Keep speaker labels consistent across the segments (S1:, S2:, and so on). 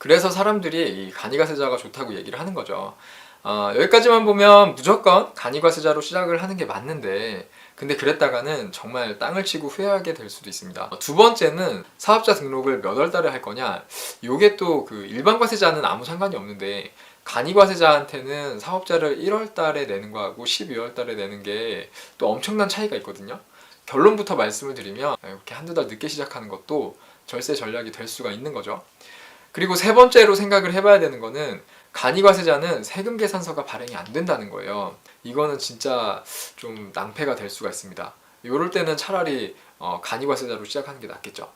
S1: 그래서 사람들이 이 간이과세자가 좋다고 얘기를 하는 거죠. 여기까지만 보면 무조건 간이과세자로 시작을 하는 게 맞는데, 근데 그랬다가는 정말 땅을 치고 후회하게 될 수도 있습니다. 두 번째는 사업자 등록을 몇 월 달에 할 거냐. 요게 또 그 일반 과세자는 아무 상관이 없는데, 간이과세자한테는 사업자를 1월 달에 내는 거하고 12월 달에 내는 게 또 엄청난 차이가 있거든요. 결론부터 말씀을 드리면 이렇게 한두 달 늦게 시작하는 것도 절세 전략이 될 수가 있는 거죠. 그리고 세 번째로 생각을 해봐야 되는 거는 간이과세자는 세금 계산서가 발행이 안 된다는 거예요. 이거는 진짜 좀 낭패가 될 수가 있습니다. 이럴 때는 차라리 간이과세자로 시작하는 게 낫겠죠.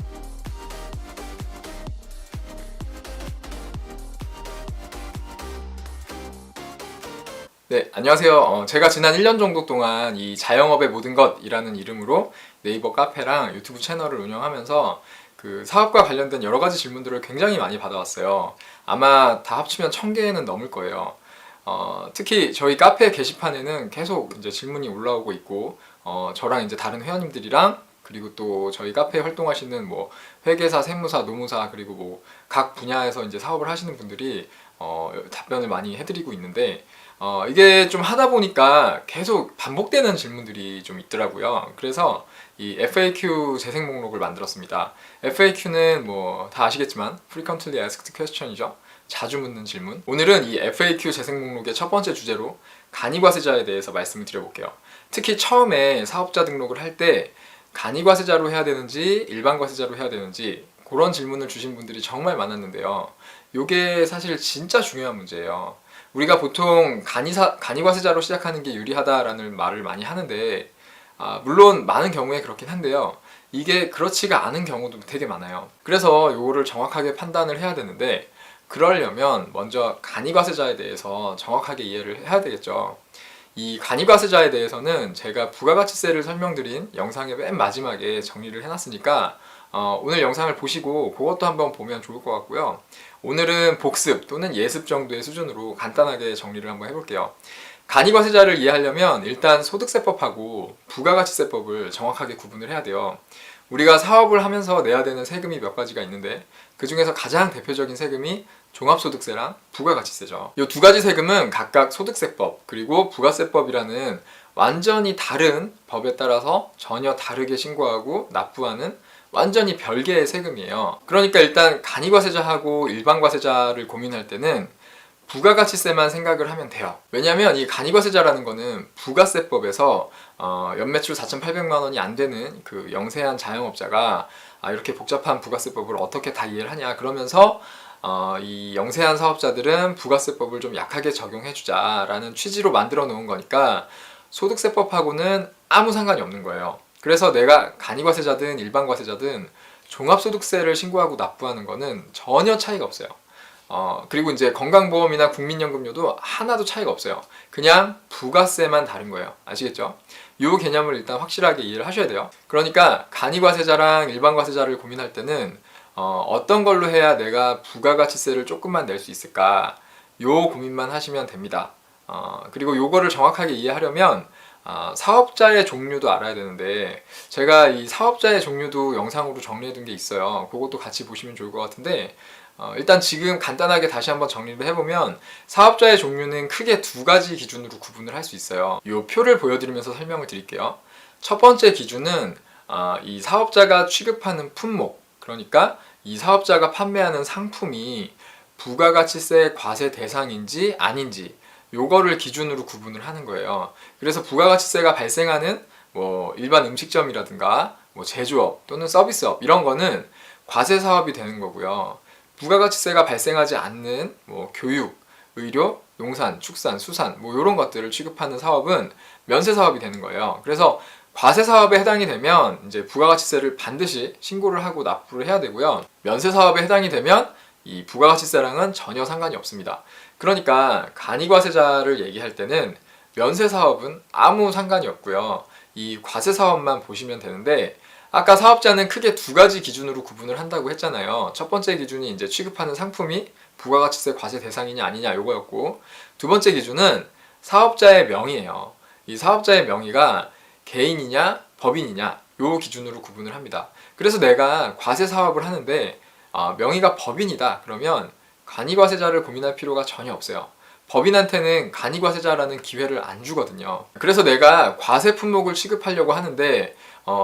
S1: 네, 안녕하세요. 제가 지난 1년 정도 동안 이 자영업의 모든 것이라는 이름으로 네이버 카페랑 유튜브 채널을 운영하면서 그 사업과 관련된 여러 가지 질문들을 굉장히 많이 받아왔어요. 아마 다 합치면 1000개는 넘을 거예요. 특히 저희 카페 게시판에는 계속 이제 질문이 올라오고 있고, 저랑 이제 다른 회원님들이랑 그리고 또 저희 카페에 활동하시는 뭐 회계사, 세무사, 노무사 그리고 뭐 각 분야에서 이제 사업을 하시는 분들이 답변을 많이 해드리고 있는데, 이게 좀 하다 보니까 계속 반복되는 질문들이 좀 있더라고요. 그래서 이 FAQ 재생 목록을 만들었습니다. FAQ는 뭐 다 아시겠지만 Frequently Asked Question이죠. 자주 묻는 질문. 오늘은 이 FAQ 재생 목록의 첫 번째 주제로 간이과세자에 대해서 말씀을 드려볼게요. 특히 처음에 사업자 등록을 할 때 간이과세자로 해야 되는지 일반 과세자로 해야 되는지 그런 질문을 주신 분들이 정말 많았는데요. 이게 사실 진짜 중요한 문제예요. 우리가 보통 간이과세자로 시작하는 게 유리하다라는 말을 많이 하는데, 물론 많은 경우에 그렇긴 한데요. 이게 그렇지가 않은 경우도 되게 많아요. 그래서 이거를 정확하게 판단을 해야 되는데, 그러려면 먼저 간이과세자에 대해서 정확하게 이해를 해야 되겠죠. 이 간이과세자에 대해서는 제가 부가가치세를 설명드린 영상의 맨 마지막에 정리를 해놨으니까 오늘 영상을 보시고 그것도 한번 보면 좋을 것 같고요. 오늘은 복습 또는 예습 정도의 수준으로 간단하게 정리를 한번 해볼게요. 간이과세자를 이해하려면 일단 소득세법하고 부가가치세법을 정확하게 구분을 해야 돼요. 우리가 사업을 하면서 내야 되는 세금이 몇 가지가 있는데, 그 중에서 가장 대표적인 세금이 종합소득세랑 부가가치세죠. 이 두 가지 세금은 각각 소득세법 그리고 부가세법이라는 완전히 다른 법에 따라서 전혀 다르게 신고하고 납부하는 완전히 별개의 세금이에요. 그러니까 일단 간이과세자하고 일반과세자를 고민할 때는 부가가치세만 생각을 하면 돼요. 왜냐하면 이 간이과세자라는 거는 부가세법에서 연매출 4,800만 원이 안 되는 그 영세한 자영업자가 이렇게 복잡한 부가세법을 어떻게 다 이해를 하냐 그러면서 이 영세한 사업자들은 부가세법을 좀 약하게 적용해주자라는 취지로 만들어 놓은 거니까 소득세법하고는 아무 상관이 없는 거예요. 그래서 내가 간이과세자든 일반과세자든 종합소득세를 신고하고 납부하는 거는 전혀 차이가 없어요. 그리고 이제 건강보험이나 국민연금료도 하나도 차이가 없어요. 그냥 부가세만 다른 거예요. 아시겠죠? 이 개념을 일단 확실하게 이해를 하셔야 돼요. 그러니까 간이과세자랑 일반과세자를 고민할 때는 어떤 걸로 해야 내가 부가가치세를 조금만 낼 수 있을까? 요 고민만 하시면 됩니다. 그리고 요거를 정확하게 이해하려면 사업자의 종류도 알아야 되는데, 제가 이 사업자의 종류도 영상으로 정리해 둔 게 있어요. 그것도 같이 보시면 좋을 것 같은데, 일단 지금 간단하게 다시 한번 정리를 해보면 사업자의 종류는 크게 두 가지 기준으로 구분을 할 수 있어요. 이 표를 보여드리면서 설명을 드릴게요. 첫 번째 기준은 이 사업자가 취급하는 품목, 그러니까 이 사업자가 판매하는 상품이 부가가치세 과세 대상인지 아닌지 요거를 기준으로 구분을 하는 거예요. 그래서 부가가치세가 발생하는 뭐 일반 음식점이라든가 뭐 제조업 또는 서비스업 이런 거는 과세 사업이 되는 거고요. 부가가치세가 발생하지 않는 뭐 교육, 의료, 농산, 축산, 수산 뭐 이런 것들을 취급하는 사업은 면세 사업이 되는 거예요. 그래서 과세 사업에 해당이 되면 이제 부가가치세를 반드시 신고를 하고 납부를 해야 되고요. 면세 사업에 해당이 되면 이 부가가치세랑은 전혀 상관이 없습니다. 그러니까 간이과세자를 얘기할 때는 면세 사업은 아무 상관이 없고요. 이 과세 사업만 보시면 되는데, 아까 사업자는 크게 두 가지 기준으로 구분을 한다고 했잖아요. 첫 번째 기준이 이제 취급하는 상품이 부가가치세 과세 대상이냐 아니냐 요거였고, 두 번째 기준은 사업자의 명의예요. 이 사업자의 명의가 개인이냐 법인이냐 요 기준으로 구분을 합니다. 그래서 내가 과세 사업을 하는데 명의가 법인이다 그러면 간이과세자를 고민할 필요가 전혀 없어요. 법인한테는 간이과세자라는 기회를 안 주거든요. 그래서 내가 과세 품목을 취급하려고 하는데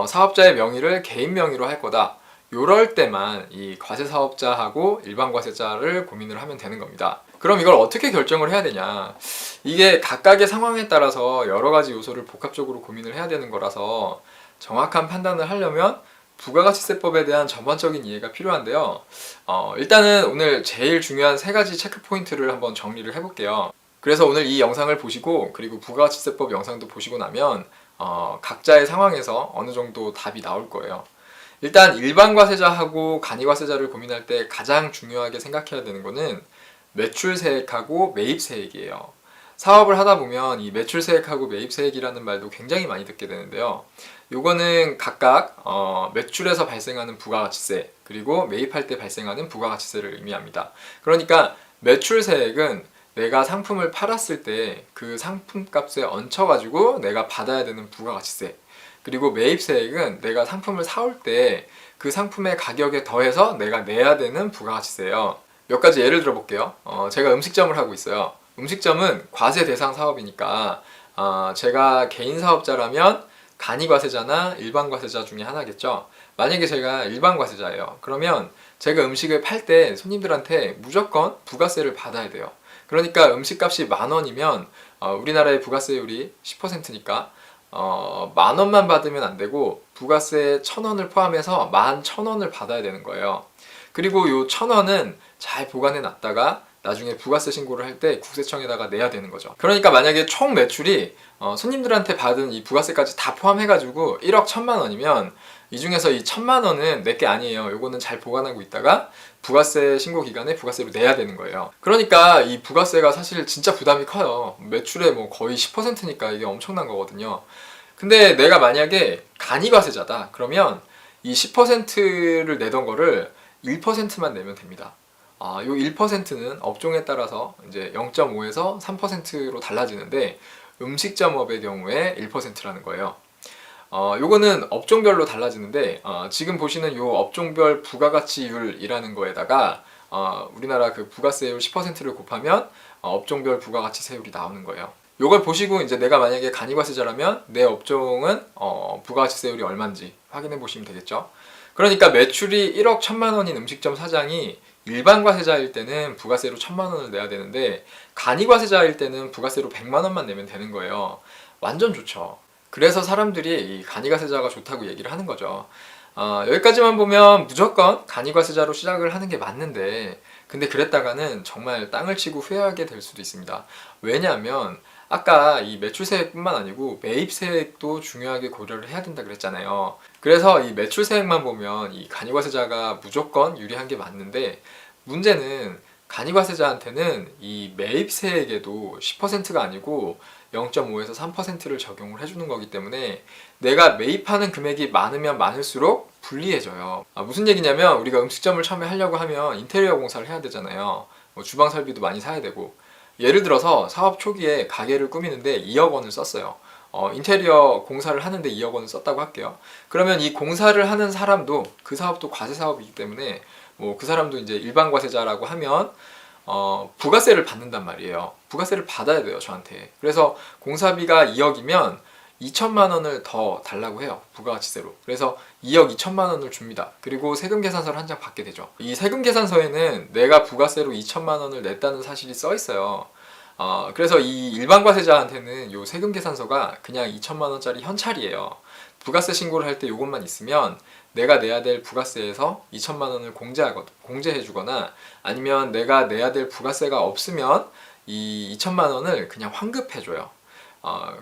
S1: 사업자의 명의를 개인 명의로 할 거다. 요럴 때만 이 과세사업자하고 일반과세자를 고민을 하면 되는 겁니다. 그럼 이걸 어떻게 결정을 해야 되냐? 이게 각각의 상황에 따라서 여러 가지 요소를 복합적으로 고민을 해야 되는 거라서 정확한 판단을 하려면 부가가치세법에 대한 전반적인 이해가 필요한데요. 일단은 오늘 제일 중요한 세 가지 체크 포인트를 한번 정리를 해볼게요. 그래서 오늘 이 영상을 보시고 그리고 부가가치세법 영상도 보시고 나면 각자의 상황에서 어느 정도 답이 나올 거예요. 일단 일반과세자하고 간이과세자를 고민할 때 가장 중요하게 생각해야 되는 거는 매출세액하고 매입세액이에요. 사업을 하다 보면 이 매출세액하고 매입세액이라는 말도 굉장히 많이 듣게 되는데요. 요거는 각각 매출에서 발생하는 부가가치세 그리고 매입할 때 발생하는 부가가치세를 의미합니다. 그러니까 매출세액은 내가 상품을 팔았을 때 그 상품값에 얹혀가지고 내가 받아야 되는 부가가치세, 그리고 매입세액은 내가 상품을 사올 때 그 상품의 가격에 더해서 내가 내야 되는 부가가치세예요. 몇 가지 예를 들어 볼게요. 제가 음식점을 하고 있어요. 음식점은 과세 대상 사업이니까 제가 개인 사업자라면 간이과세자나 일반과세자 중에 하나겠죠. 만약에 제가 일반과세자예요. 그러면 제가 음식을 팔 때 손님들한테 무조건 부가세를 받아야 돼요. 그러니까 음식값이 10,000원이면 우리나라의 부가세율이 10%니까 10,000원만 받으면 안 되고 부가세 1,000원을 포함해서 11,000원을 받아야 되는 거예요. 그리고 요 1,000원은 잘 보관해 놨다가 나중에 부가세 신고를 할 때 국세청에다가 내야 되는 거죠. 그러니까 만약에 총 매출이 손님들한테 받은 이 부가세까지 다 포함해가지고 1억 1,000만 원이면 이 중에서 이 1,000만 원은 내게 아니에요. 요거는 잘 보관하고 있다가 부가세 신고 기간에 부가세로 내야 되는 거예요. 그러니까 이 부가세가 사실 진짜 부담이 커요. 매출의 뭐 거의 10%니까 이게 엄청난 거거든요. 근데 내가 만약에 간이과세자다. 그러면 이 10%를 내던 거를 1%만 내면 됩니다. 요 1%는 업종에 따라서 이제 0.5에서 3%로 달라지는데 음식점업의 경우에 1%라는 거예요. 요거는 업종별로 달라지는데 지금 보시는 요 업종별 부가가치율이라는 거에다가 우리나라 그 부가세율 10%를 곱하면 업종별 부가가치세율이 나오는 거예요. 요걸 보시고 이제 내가 만약에 간이과세자라면 내 업종은 부가가치세율이 얼마인지 확인해 보시면 되겠죠. 그러니까 매출이 1억 1,000만 원인 음식점 사장이 일반과세자일 때는 부가세로 1,000만 원을 내야 되는데 간이과세자일 때는 부가세로 100만 원만 내면 되는 거예요. 완전 좋죠. 그래서 사람들이 이 간이과세자가 좋다고 얘기를 하는 거죠. 여기까지만 보면 무조건 간이과세자로 시작을 하는 게 맞는데 근데 그랬다가는 정말 땅을 치고 후회하게 될 수도 있습니다. 왜냐하면 아까 이 매출세액뿐만 아니고 매입세액도 중요하게 고려를 해야 된다 그랬잖아요. 그래서 이 매출세액만 보면 이 간이과세자가 무조건 유리한 게 맞는데 문제는 간이과세자한테는 이 매입세액에도 10%가 아니고 0.5에서 3%를 적용을 해주는 거기 때문에 내가 매입하는 금액이 많으면 많을수록 불리해져요. 무슨 얘기냐면 우리가 음식점을 처음에 하려고 하면 인테리어 공사를 해야 되잖아요. 뭐 주방 설비도 많이 사야 되고 예를 들어서 사업 초기에 가게를 꾸미는데 2억 원을 썼어요. 인테리어 공사를 하는데 2억 원을 썼다고 할게요. 그러면 이 공사를 하는 사람도 그 사업도 과세 사업이기 때문에 뭐 그 사람도 이제 일반 과세자라고 하면 부가세를 받는단 말이에요. 부가세를 받아야 돼요, 저한테. 그래서 공사비가 2억이면 2천만 원을 더 달라고 해요. 부가가치세로. 그래서 2억 2천만 원을 줍니다. 그리고 세금 계산서를 한 장 받게 되죠. 이 세금 계산서에는 내가 부가세로 2천만 원을 냈다는 사실이 써 있어요. 그래서 이 일반과세자한테는 이 세금 계산서가 그냥 2천만 원짜리 현찰이에요. 부가세 신고를 할 때 이것만 있으면 내가 내야 될 부가세에서 2천만 원을 공제해 주거나 아니면 내가 내야 될 부가세가 없으면 이 2천만 원을 그냥 환급해 줘요.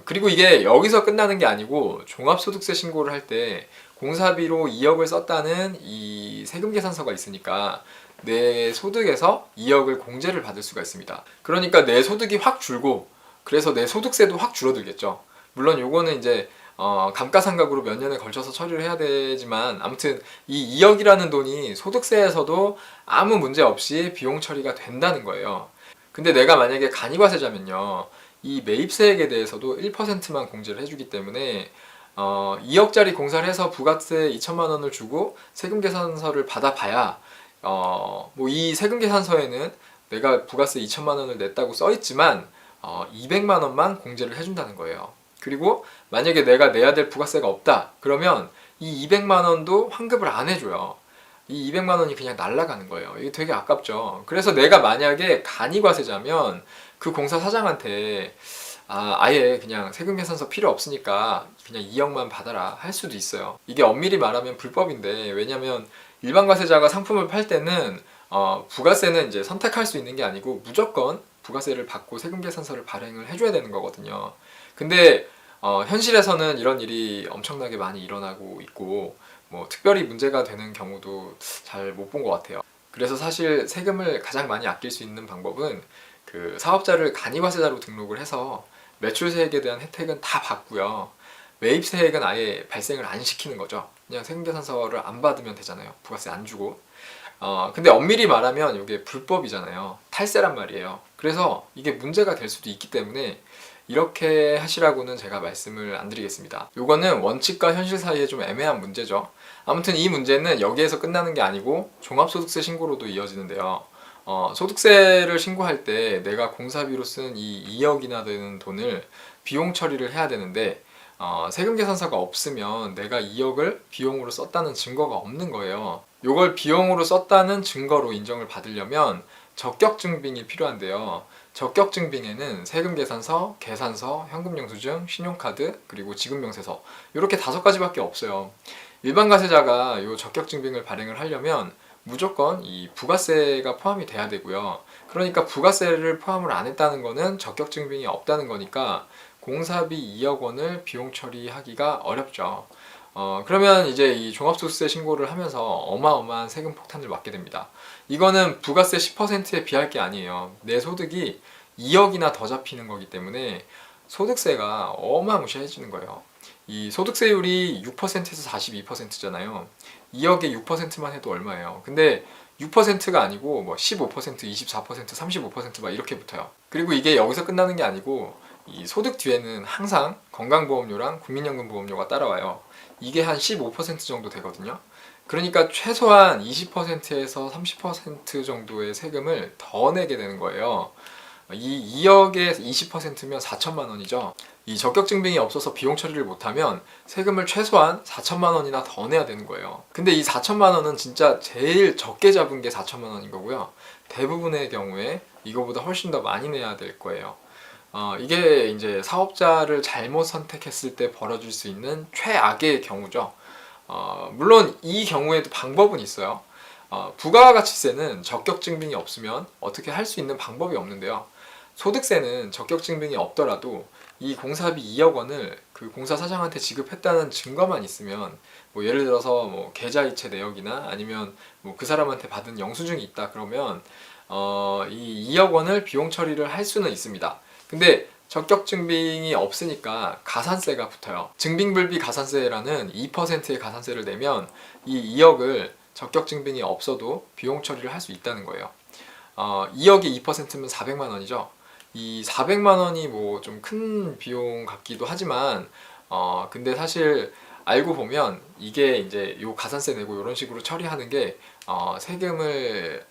S1: 그리고 이게 여기서 끝나는 게 아니고 종합소득세 신고를 할 때 공사비로 2억을 썼다는 이 세금 계산서가 있으니까 내 소득에서 2억을 공제를 받을 수가 있습니다. 그러니까 내 소득이 확 줄고 그래서 내 소득세도 확 줄어들겠죠. 물론 요거는 이제 감가상각으로 몇 년에 걸쳐서 처리를 해야 되지만 아무튼 이 2억이라는 돈이 소득세에서도 아무 문제 없이 비용 처리가 된다는 거예요. 근데 내가 만약에 간이과세자면요 이 매입세액에 대해서도 1%만 공제를 해주기 때문에 2억짜리 공사를 해서 부가세 2천만 원을 주고 세금 계산서를 받아봐야 뭐 이 세금 계산서에는 내가 부가세 2천만 원을 냈다고 써있지만 200만 원만 공제를 해준다는 거예요. 그리고 만약에 내가 내야 될 부가세가 없다 그러면 이 200만 원도 환급을 안 해줘요. 이 200만 원이 그냥 날아가는 거예요. 이게 되게 아깝죠. 그래서 내가 만약에 간이과세자면 그 공사 사장한테 아예 그냥 세금 계산서 필요 없으니까 그냥 2억만 받아라 할 수도 있어요. 이게 엄밀히 말하면 불법인데, 왜냐면 일반 과세자가 상품을 팔 때는 부가세는 이제 선택할 수 있는 게 아니고 무조건 부가세를 받고 세금 계산서를 발행을 해줘야 되는 거거든요. 근데 현실에서는 이런 일이 엄청나게 많이 일어나고 있고 뭐 특별히 문제가 되는 경우도 잘 못 본 것 같아요. 그래서 사실 세금을 가장 많이 아낄 수 있는 방법은 그 사업자를 간이과세자로 등록을 해서 매출세액에 대한 혜택은 다 받고요. 매입세액은 아예 발생을 안 시키는 거죠. 그냥 세금계산서를 안 받으면 되잖아요. 부가세 안 주고. 근데 엄밀히 말하면 이게 불법이잖아요. 탈세란 말이에요. 그래서 이게 문제가 될 수도 있기 때문에 이렇게 하시라고는 제가 말씀을 안 드리겠습니다. 이거는 원칙과 현실 사이에 좀 애매한 문제죠. 아무튼 이 문제는 여기에서 끝나는 게 아니고 종합소득세 신고로도 이어지는데요. 소득세를 신고할 때 내가 공사비로 쓴 이 2억이나 되는 돈을 비용 처리를 해야 되는데 세금 계산서가 없으면 내가 2억을 비용으로 썼다는 증거가 없는 거예요. 이걸 비용으로 썼다는 증거로 인정을 받으려면 적격증빙이 필요한데요. 적격증빙에는 세금계산서, 계산서, 현금영수증, 신용카드, 그리고 지급명세서 이렇게 5가지밖에 없어요. 일반 과세자가 이 적격증빙을 발행을 하려면 무조건 이 부가세가 포함이 돼야 되고요. 그러니까 부가세를 포함을 안 했다는 거는 적격증빙이 없다는 거니까 공사비 2억 원을 비용 처리하기가 어렵죠. 그러면 이제 이 종합소득세 신고를 하면서 어마어마한 세금 폭탄을 맞게 됩니다. 이거는 부가세 10%에 비할 게 아니에요. 내 소득이 2억이나 더 잡히는 거기 때문에 소득세가 어마무시해지는 거예요. 이 소득세율이 6%에서 42%잖아요. 2억에 6%만 해도 얼마예요? 근데 6%가 아니고 뭐 15%, 24%, 35%막 이렇게 붙어요. 그리고 이게 여기서 끝나는 게 아니고 이 소득 뒤에는 항상 건강보험료랑 국민연금보험료가 따라와요. 이게 한 15% 정도 되거든요. 그러니까 최소한 20%에서 30% 정도의 세금을 더 내게 되는 거예요. 이 2억에 20%면 4천만 원이죠. 이 적격증빙이 없어서 비용 처리를 못하면 세금을 최소한 4천만 원이나 더 내야 되는 거예요. 근데 이 4천만 원은 진짜 제일 적게 잡은 게 4천만 원인 거고요. 대부분의 경우에 이거보다 훨씬 더 많이 내야 될 거예요. 이게 이제 사업자를 잘못 선택했을 때 벌어질 수 있는 최악의 경우죠. 물론 이 경우에도 방법은 있어요. 부가가치세는 적격증빙이 없으면 어떻게 할 수 있는 방법이 없는데요. 소득세는 적격증빙이 없더라도 이 공사비 2억 원을 그 공사 사장한테 지급했다는 증거만 있으면, 뭐 예를 들어서 뭐 계좌이체 내역이나 아니면 뭐 그 사람한테 받은 영수증이 있다 그러면 이 2억 원을 비용 처리를 할 수는 있습니다. 근데 적격증빙이 없으니까 가산세가 붙어요. 증빙불비 가산세라는 2%의 가산세를 내면 이 2억을 적격증빙이 없어도 비용 처리를 할 수 있다는 거예요. 2억에 2%면 400만 원이죠. 이 400만 원이 뭐 좀 큰 비용 같기도 하지만 근데 사실 알고 보면 이게 이제 요 가산세 내고 이런 식으로 처리하는 게 세금을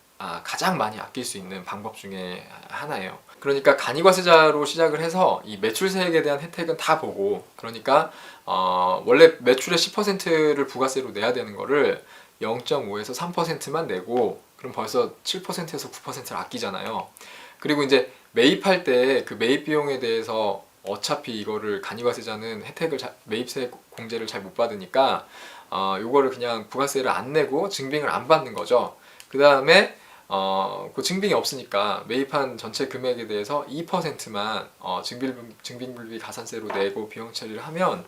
S1: 가장 많이 아낄 수 있는 방법 중에 하나예요. 그러니까 간이과세자로 시작을 해서 이 매출세액에 대한 혜택은 다 보고, 그러니까 원래 매출의 10%를 부가세로 내야 되는 거를 0.5에서 3%만 내고, 그럼 벌써 7%에서 9%를 아끼잖아요. 그리고 이제 매입할 때 그 매입 비용에 대해서 어차피 이거를 간이과세자는 매입세 공제를 잘 못 받으니까 요거를 그냥 부가세를 안 내고 증빙을 안 받는 거죠. 그 다음에 그 증빙이 없으니까 매입한 전체 금액에 대해서 2%만 증빙불비 가산세로 내고 비용 처리를 하면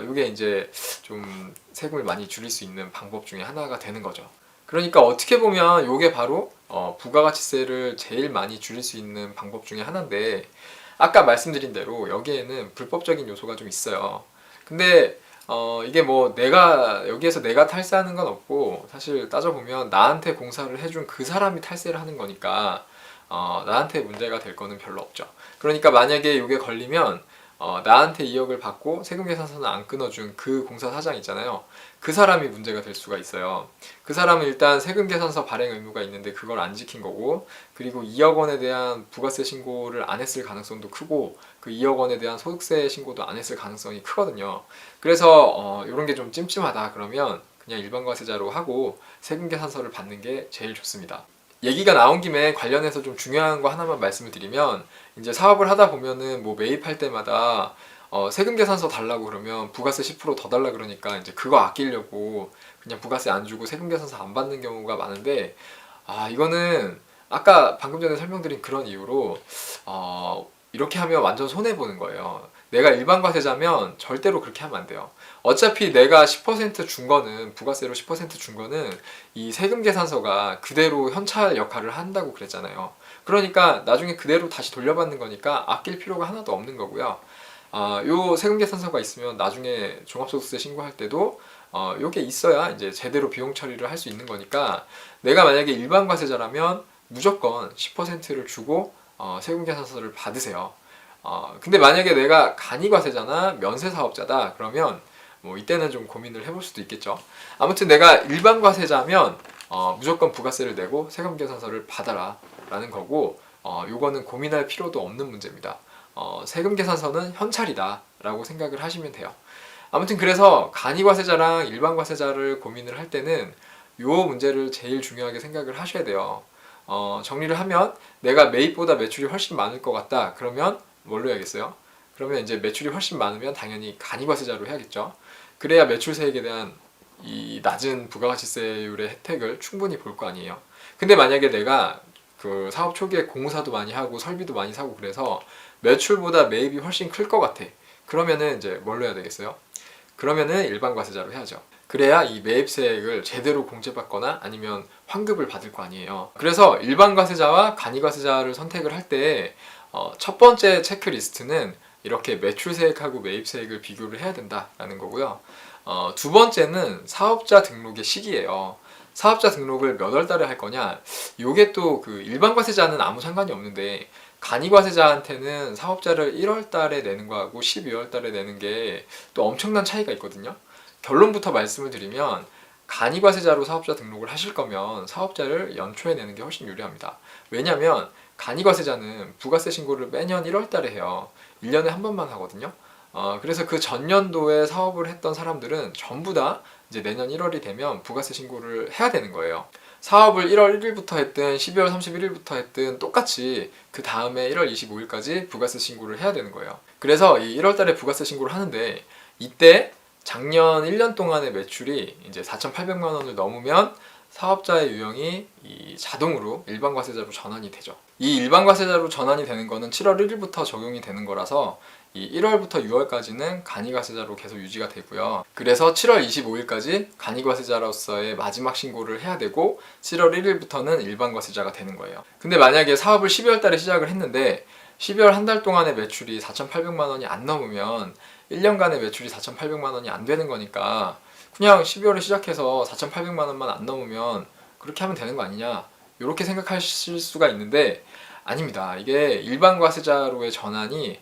S1: 이게 이제 좀 세금을 많이 줄일 수 있는 방법 중에 하나가 되는 거죠. 그러니까 어떻게 보면 이게 바로 부가가치세를 제일 많이 줄일 수 있는 방법 중에 하나인데, 아까 말씀드린 대로 여기에는 불법적인 요소가 좀 있어요. 근데 이게 뭐 여기에서 내가 탈세하는 건 없고, 사실 따져보면 나한테 공사를 해준 그 사람이 탈세를 하는 거니까 나한테 문제가 될 거는 별로 없죠. 그러니까 만약에 이게 걸리면 나한테 2억을 받고 세금 계산서는 안 끊어준 그 공사 사장 있잖아요. 그 사람이 문제가 될 수가 있어요. 그 사람은 일단 세금 계산서 발행 의무가 있는데 그걸 안 지킨 거고, 그리고 2억 원에 대한 부가세 신고를 안 했을 가능성도 크고, 그 2억 원에 대한 소득세 신고도 안 했을 가능성이 크거든요. 그래서 이런 게 좀 찜찜하다 그러면 그냥 일반과세자로 하고 세금 계산서를 받는 게 제일 좋습니다. 얘기가 나온 김에 관련해서 좀 중요한 거 하나만 말씀을 드리면, 이제 사업을 하다 보면은 뭐 매입할 때마다 세금 계산서 달라고 그러면 부가세 10%더 달라 그러니까 이제 그거 아끼려고 그냥 부가세 안 주고 세금 계산서 안 받는 경우가 많은데, 이거는 아까 방금 전에 설명드린 그런 이유로 이렇게 하면 완전 손해 보는 거예요. 내가 일반과세자면 절대로 그렇게 하면 안 돼요. 어차피 내가 10%준 거는, 부가세로 10%준 거는 이 세금 계산서가 그대로 현찰 역할을 한다고 그랬잖아요. 그러니까 나중에 그대로 다시 돌려받는 거니까 아낄 필요가 하나도 없는 거고요. 요 세금 계산서가 있으면 나중에 종합소득세 신고할 때도 요게 있어야 이제 제대로 비용 처리를 할 수 있는 거니까, 내가 만약에 일반과세자라면 무조건 10%를 주고 세금 계산서를 받으세요. 근데 만약에 내가 간이과세자나 면세사업자다 그러면 뭐 이때는 좀 고민을 해볼 수도 있겠죠. 아무튼 내가 일반과세자면 무조건 부가세를 내고 세금 계산서를 받아라 라는 거고, 요거는 고민할 필요도 없는 문제입니다. 세금 계산서는 현찰이다 라고 생각을 하시면 돼요. 아무튼 그래서 간이과세자랑 일반과세자를 고민을 할 때는 요 문제를 제일 중요하게 생각을 하셔야 돼요. 정리를 하면, 내가 매입보다 매출이 훨씬 많을 것 같다 그러면 뭘로 해야겠어요? 그러면 이제 매출이 훨씬 많으면 당연히 간이과세자로 해야겠죠. 그래야 매출세액에 대한 이 낮은 부가가치세율의 혜택을 충분히 볼 거 아니에요. 근데 만약에 내가 그 사업 초기에 공사도 많이 하고 설비도 많이 사고 그래서 매출보다 매입이 훨씬 클 것 같아. 그러면은 이제 뭘로 해야 되겠어요? 그러면은 일반과세자로 해야죠. 그래야 이 매입세액을 제대로 공제받거나 아니면 환급을 받을 거 아니에요. 그래서 일반과세자와 간이과세자를 선택을 할 때 첫 번째 체크리스트는 이렇게 매출세액하고 매입세액을 비교를 해야 된다라는 거고요. 두 번째는 사업자 등록의 시기예요. 사업자 등록을 몇 월 달에 할 거냐? 요게 또 그 일반과세자는 아무 상관이 없는데, 간이과세자한테는 사업자를 1월 달에 내는 거하고 12월 달에 내는 게 또 엄청난 차이가 있거든요. 결론부터 말씀을 드리면, 간이과세자로 사업자 등록을 하실 거면 사업자를 연초에 내는 게 훨씬 유리합니다. 왜냐면 간이과세자는 부가세 신고를 매년 1월 달에 해요. 1년에 한 번만 하거든요. 그래서 그 전년도에 사업을 했던 사람들은 전부 다 이제 내년 1월이 되면 부가세 신고를 해야 되는 거예요. 사업을 1월 1일부터 했든 12월 31일부터 했든 똑같이 그 다음에 1월 25일까지 부가세 신고를 해야 되는 거예요. 그래서 이 1월 달에 부가세 신고를 하는데, 이때 작년 1년 동안의 매출이 이제 4,800만 원을 넘으면 사업자의 유형이 이 자동으로 일반과세자로 전환이 되죠. 이 일반과세자로 전환이 되는 거는 7월 1일부터 적용이 되는 거라서 이 1월부터 6월까지는 간이과세자로 계속 유지가 되고요. 그래서 7월 25일까지 간이과세자로서의 마지막 신고를 해야 되고, 7월 1일부터는 일반과세자가 되는 거예요. 근데 만약에 사업을 12월 달에 시작을 했는데 12월 한 달 동안의 매출이 4,800만 원이 안 넘으면 1년간의 매출이 4,800만 원이 안 되는 거니까 그냥 12월에 시작해서 4,800만 원만 안 넘으면 그렇게 하면 되는 거 아니냐, 이렇게 생각하실 수가 있는데, 아닙니다. 이게 일반과세자로의 전환이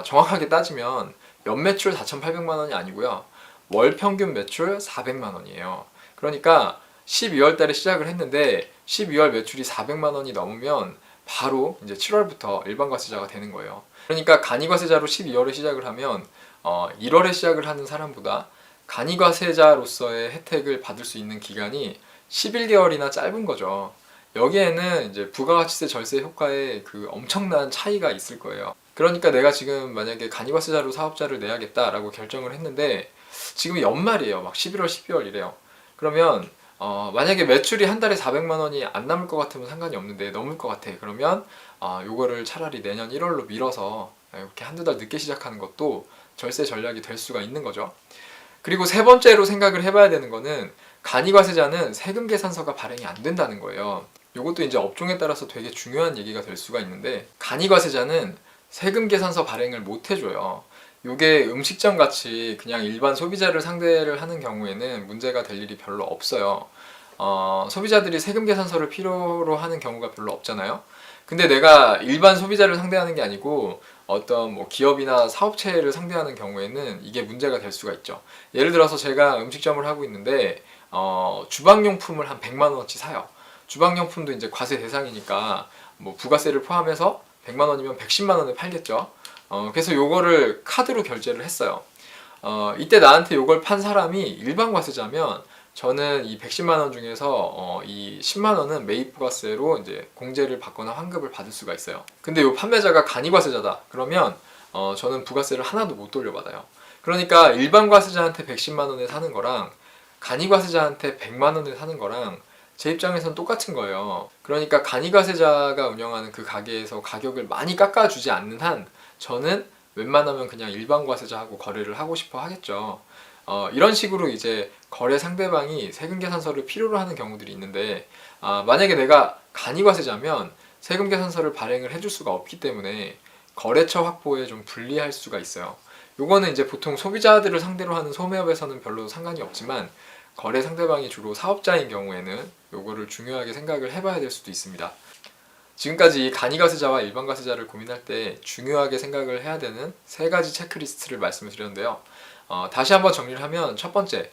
S1: 정확하게 따지면 연매출 4,800만 원이 아니고요. 월 평균 매출 400만 원이에요. 그러니까 12월 달에 시작을 했는데 12월 매출이 400만 원이 넘으면 바로 이제 7월부터 일반과세자가 되는 거예요. 그러니까 간이과세자로 12월에 시작을 하면 1월에 시작을 하는 사람보다 간이과세자로서의 혜택을 받을 수 있는 기간이 11개월이나 짧은 거죠. 여기에는 이제 부가가치세 절세 효과에 그 엄청난 차이가 있을 거예요. 그러니까 내가 지금 만약에 간이과세자로 사업자를 내야겠다라고 결정을 했는데 지금 연말이에요. 막 11월, 12월이래요. 그러면 만약에 매출이 한 달에 400만 원이 안 남을 것 같으면 상관이 없는데 넘을 것 같아. 그러면 요거를 차라리 내년 1월로 미뤄서 이렇게 한두 달 늦게 시작하는 것도 절세 전략이 될 수가 있는 거죠. 그리고 세 번째로 생각을 해봐야 되는 거는, 간이과세자는 세금 계산서가 발행이 안 된다는 거예요. 이것도 이제 업종에 따라서 되게 중요한 얘기가 될 수가 있는데, 간이과세자는 세금 계산서 발행을 못 해줘요. 이게 음식점 같이 그냥 일반 소비자를 상대를 하는 경우에는 문제가 될 일이 별로 없어요. 소비자들이 세금 계산서를 필요로 하는 경우가 별로 없잖아요. 근데 내가 일반 소비자를 상대하는 게 아니고 어떤 뭐 기업이나 사업체를 상대하는 경우에는 이게 문제가 될 수가 있죠. 예를 들어서 제가 음식점을 하고 있는데 주방용품을 한 100만 원어치 사요. 주방용품도 이제 과세 대상이니까 뭐 부가세를 포함해서 100만 원이면 110만 원에 팔겠죠. 그래서 요거를 카드로 결제를 했어요. 이때 나한테 요걸 판 사람이 일반 과세자면 저는 이 110만 원 중에서 이 10만 원은 매입 부가세로 이제 공제를 받거나 환급을 받을 수가 있어요. 근데 요 판매자가 간이 과세자다. 그러면 저는 부가세를 하나도 못 돌려받아요. 그러니까 일반 과세자한테 110만 원에 사는 거랑 간이 과세자한테 100만 원에 사는 거랑 제 입장에선 똑같은 거예요. 그러니까 간이 과세자가 운영하는 그 가게에서 가격을 많이 깎아주지 않는 한 저는 웬만하면 그냥 일반 과세자하고 거래를 하고 싶어 하겠죠. 이런 식으로 이제 거래 상대방이 세금 계산서를 필요로 하는 경우들이 있는데 만약에 내가 간이 과세자면 세금 계산서를 발행을 해줄 수가 없기 때문에 거래처 확보에 좀 불리할 수가 있어요. 요거는 이제 보통 소비자들을 상대로 하는 소매업에서는 별로 상관이 없지만 거래 상대방이 주로 사업자인 경우에는 요거를 중요하게 생각을 해봐야 될 수도 있습니다. 지금까지 간이 과세자와 일반 과세자를 고민할 때 중요하게 생각을 해야 되는 세 가지 체크리스트를 말씀을 드렸는데요. 다시 한번 정리를 하면 첫 번째,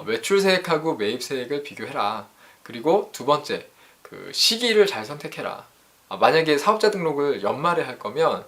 S1: 매출세액하고 매입세액을 비교해라. 그리고 두 번째, 그 시기를 잘 선택해라. 만약에 사업자 등록을 연말에 할 거면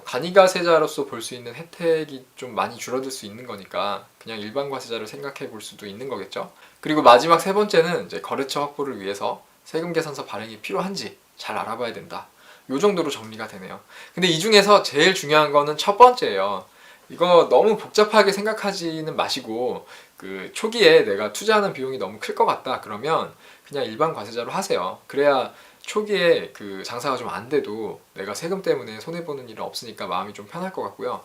S1: 간이과세자로서 볼 수 있는 혜택이 좀 많이 줄어들 수 있는 거니까 그냥 일반 과세자를 생각해 볼 수도 있는 거겠죠. 그리고 마지막 세 번째는 이제 거래처 확보를 위해서 세금 계산서 발행이 필요한지 잘 알아봐야 된다. 요 정도로 정리가 되네요. 근데 이 중에서 제일 중요한 거는 첫 번째예요. 이거 너무 복잡하게 생각하지는 마시고 그 초기에 내가 투자하는 비용이 너무 클 것 같다 그러면 그냥 일반 과세자로 하세요. 그래야 초기에 그 장사가 좀 안 돼도 내가 세금 때문에 손해보는 일은 없으니까 마음이 좀 편할 것 같고요.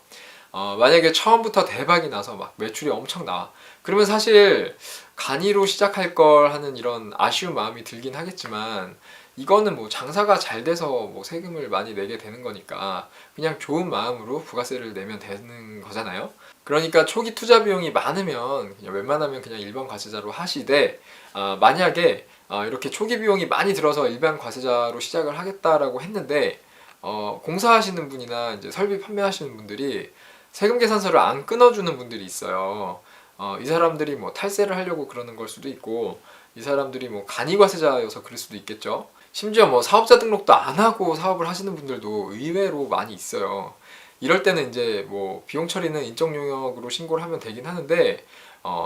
S1: 만약에 처음부터 대박이 나서 막 매출이 엄청 나와. 그러면 사실 간이로 시작할 걸 하는 이런 아쉬운 마음이 들긴 하겠지만 이거는 뭐 장사가 잘 돼서 뭐 세금을 많이 내게 되는 거니까 그냥 좋은 마음으로 부가세를 내면 되는 거잖아요. 그러니까 초기 투자 비용이 많으면 그냥 웬만하면 그냥 일반 과세자로 하시되 만약에 이렇게 초기 비용이 많이 들어서 일반 과세자로 시작을 하겠다라고 했는데 공사하시는 분이나 이제 설비 판매하시는 분들이 세금 계산서를 안 끊어주는 분들이 있어요. 이 사람들이 뭐 탈세를 하려고 그러는 걸 수도 있고 이 사람들이 뭐 간이과세자여서 그럴 수도 있겠죠. 심지어 뭐 사업자 등록도 안 하고 사업을 하시는 분들도 의외로 많이 있어요. 이럴 때는 이제 뭐 비용 처리는 인적 용역으로 신고를 하면 되긴 하는데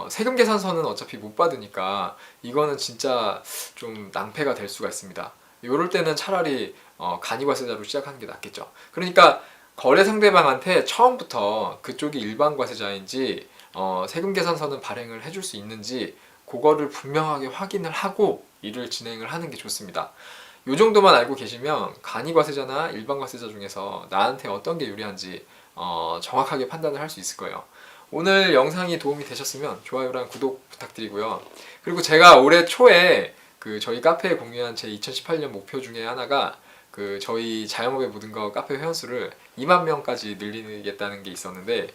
S1: 세금 계산서는 어차피 못 받으니까 이거는 진짜 좀 낭패가 될 수가 있습니다. 이럴 때는 차라리 간이과세자로 시작하는 게 낫겠죠. 그러니까 거래 상대방한테 처음부터 그쪽이 일반 과세자인지 세금 계산서는 발행을 해줄 수 있는지 그거를 분명하게 확인을 하고 일을 진행을 하는 게 좋습니다. 이 정도만 알고 계시면 간이 과세자나 일반 과세자 중에서 나한테 어떤 게 유리한지 정확하게 판단을 할 수 있을 거예요. 오늘 영상이 도움이 되셨으면 좋아요랑 구독 부탁드리고요. 그리고 제가 올해 초에 그 저희 카페에 공유한 제 2018년 목표 중에 하나가 그 저희 자영업의 모든 것 카페 회원수를 2만 명까지 늘리겠다는 게 있었는데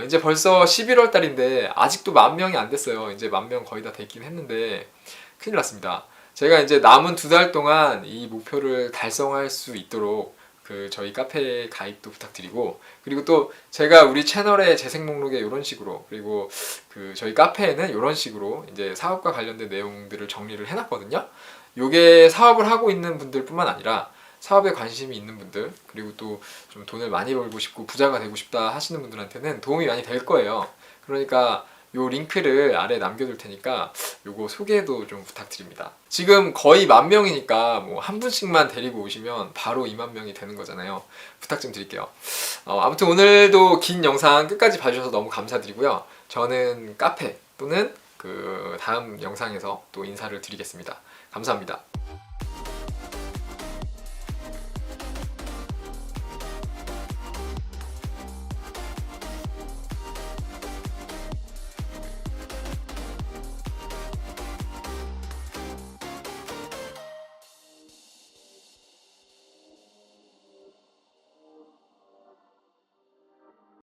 S1: 이제 벌써 11월 달인데 아직도 10,000명이 안 됐어요. 이제 10,000명 거의 다 됐긴 했는데 큰일 났습니다. 제가 이제 남은 2달 동안 이 목표를 달성할 수 있도록 그 저희 카페에 가입도 부탁드리고 그리고 또 제가 우리 채널의 재생 목록에 이런 식으로 그리고 그 저희 카페에는 이런 식으로 이제 사업과 관련된 내용들을 정리를 해놨거든요. 요게 사업을 하고 있는 분들뿐만 아니라 사업에 관심이 있는 분들 그리고 또 좀 돈을 많이 벌고 싶고 부자가 되고 싶다 하시는 분들한테는 도움이 많이 될 거예요. 그러니까 요 링크를 아래 남겨둘 테니까 요거 소개도 좀 부탁드립니다. 지금 거의 10,000명이니까 뭐 한 분씩만 데리고 오시면 바로 20,000명이 되는 거잖아요. 부탁 좀 드릴게요. 아무튼 오늘도 긴 영상 끝까지 봐주셔서 너무 감사드리고요. 저는 카페 또는 그 다음 영상에서 또 인사를 드리겠습니다. 감사합니다.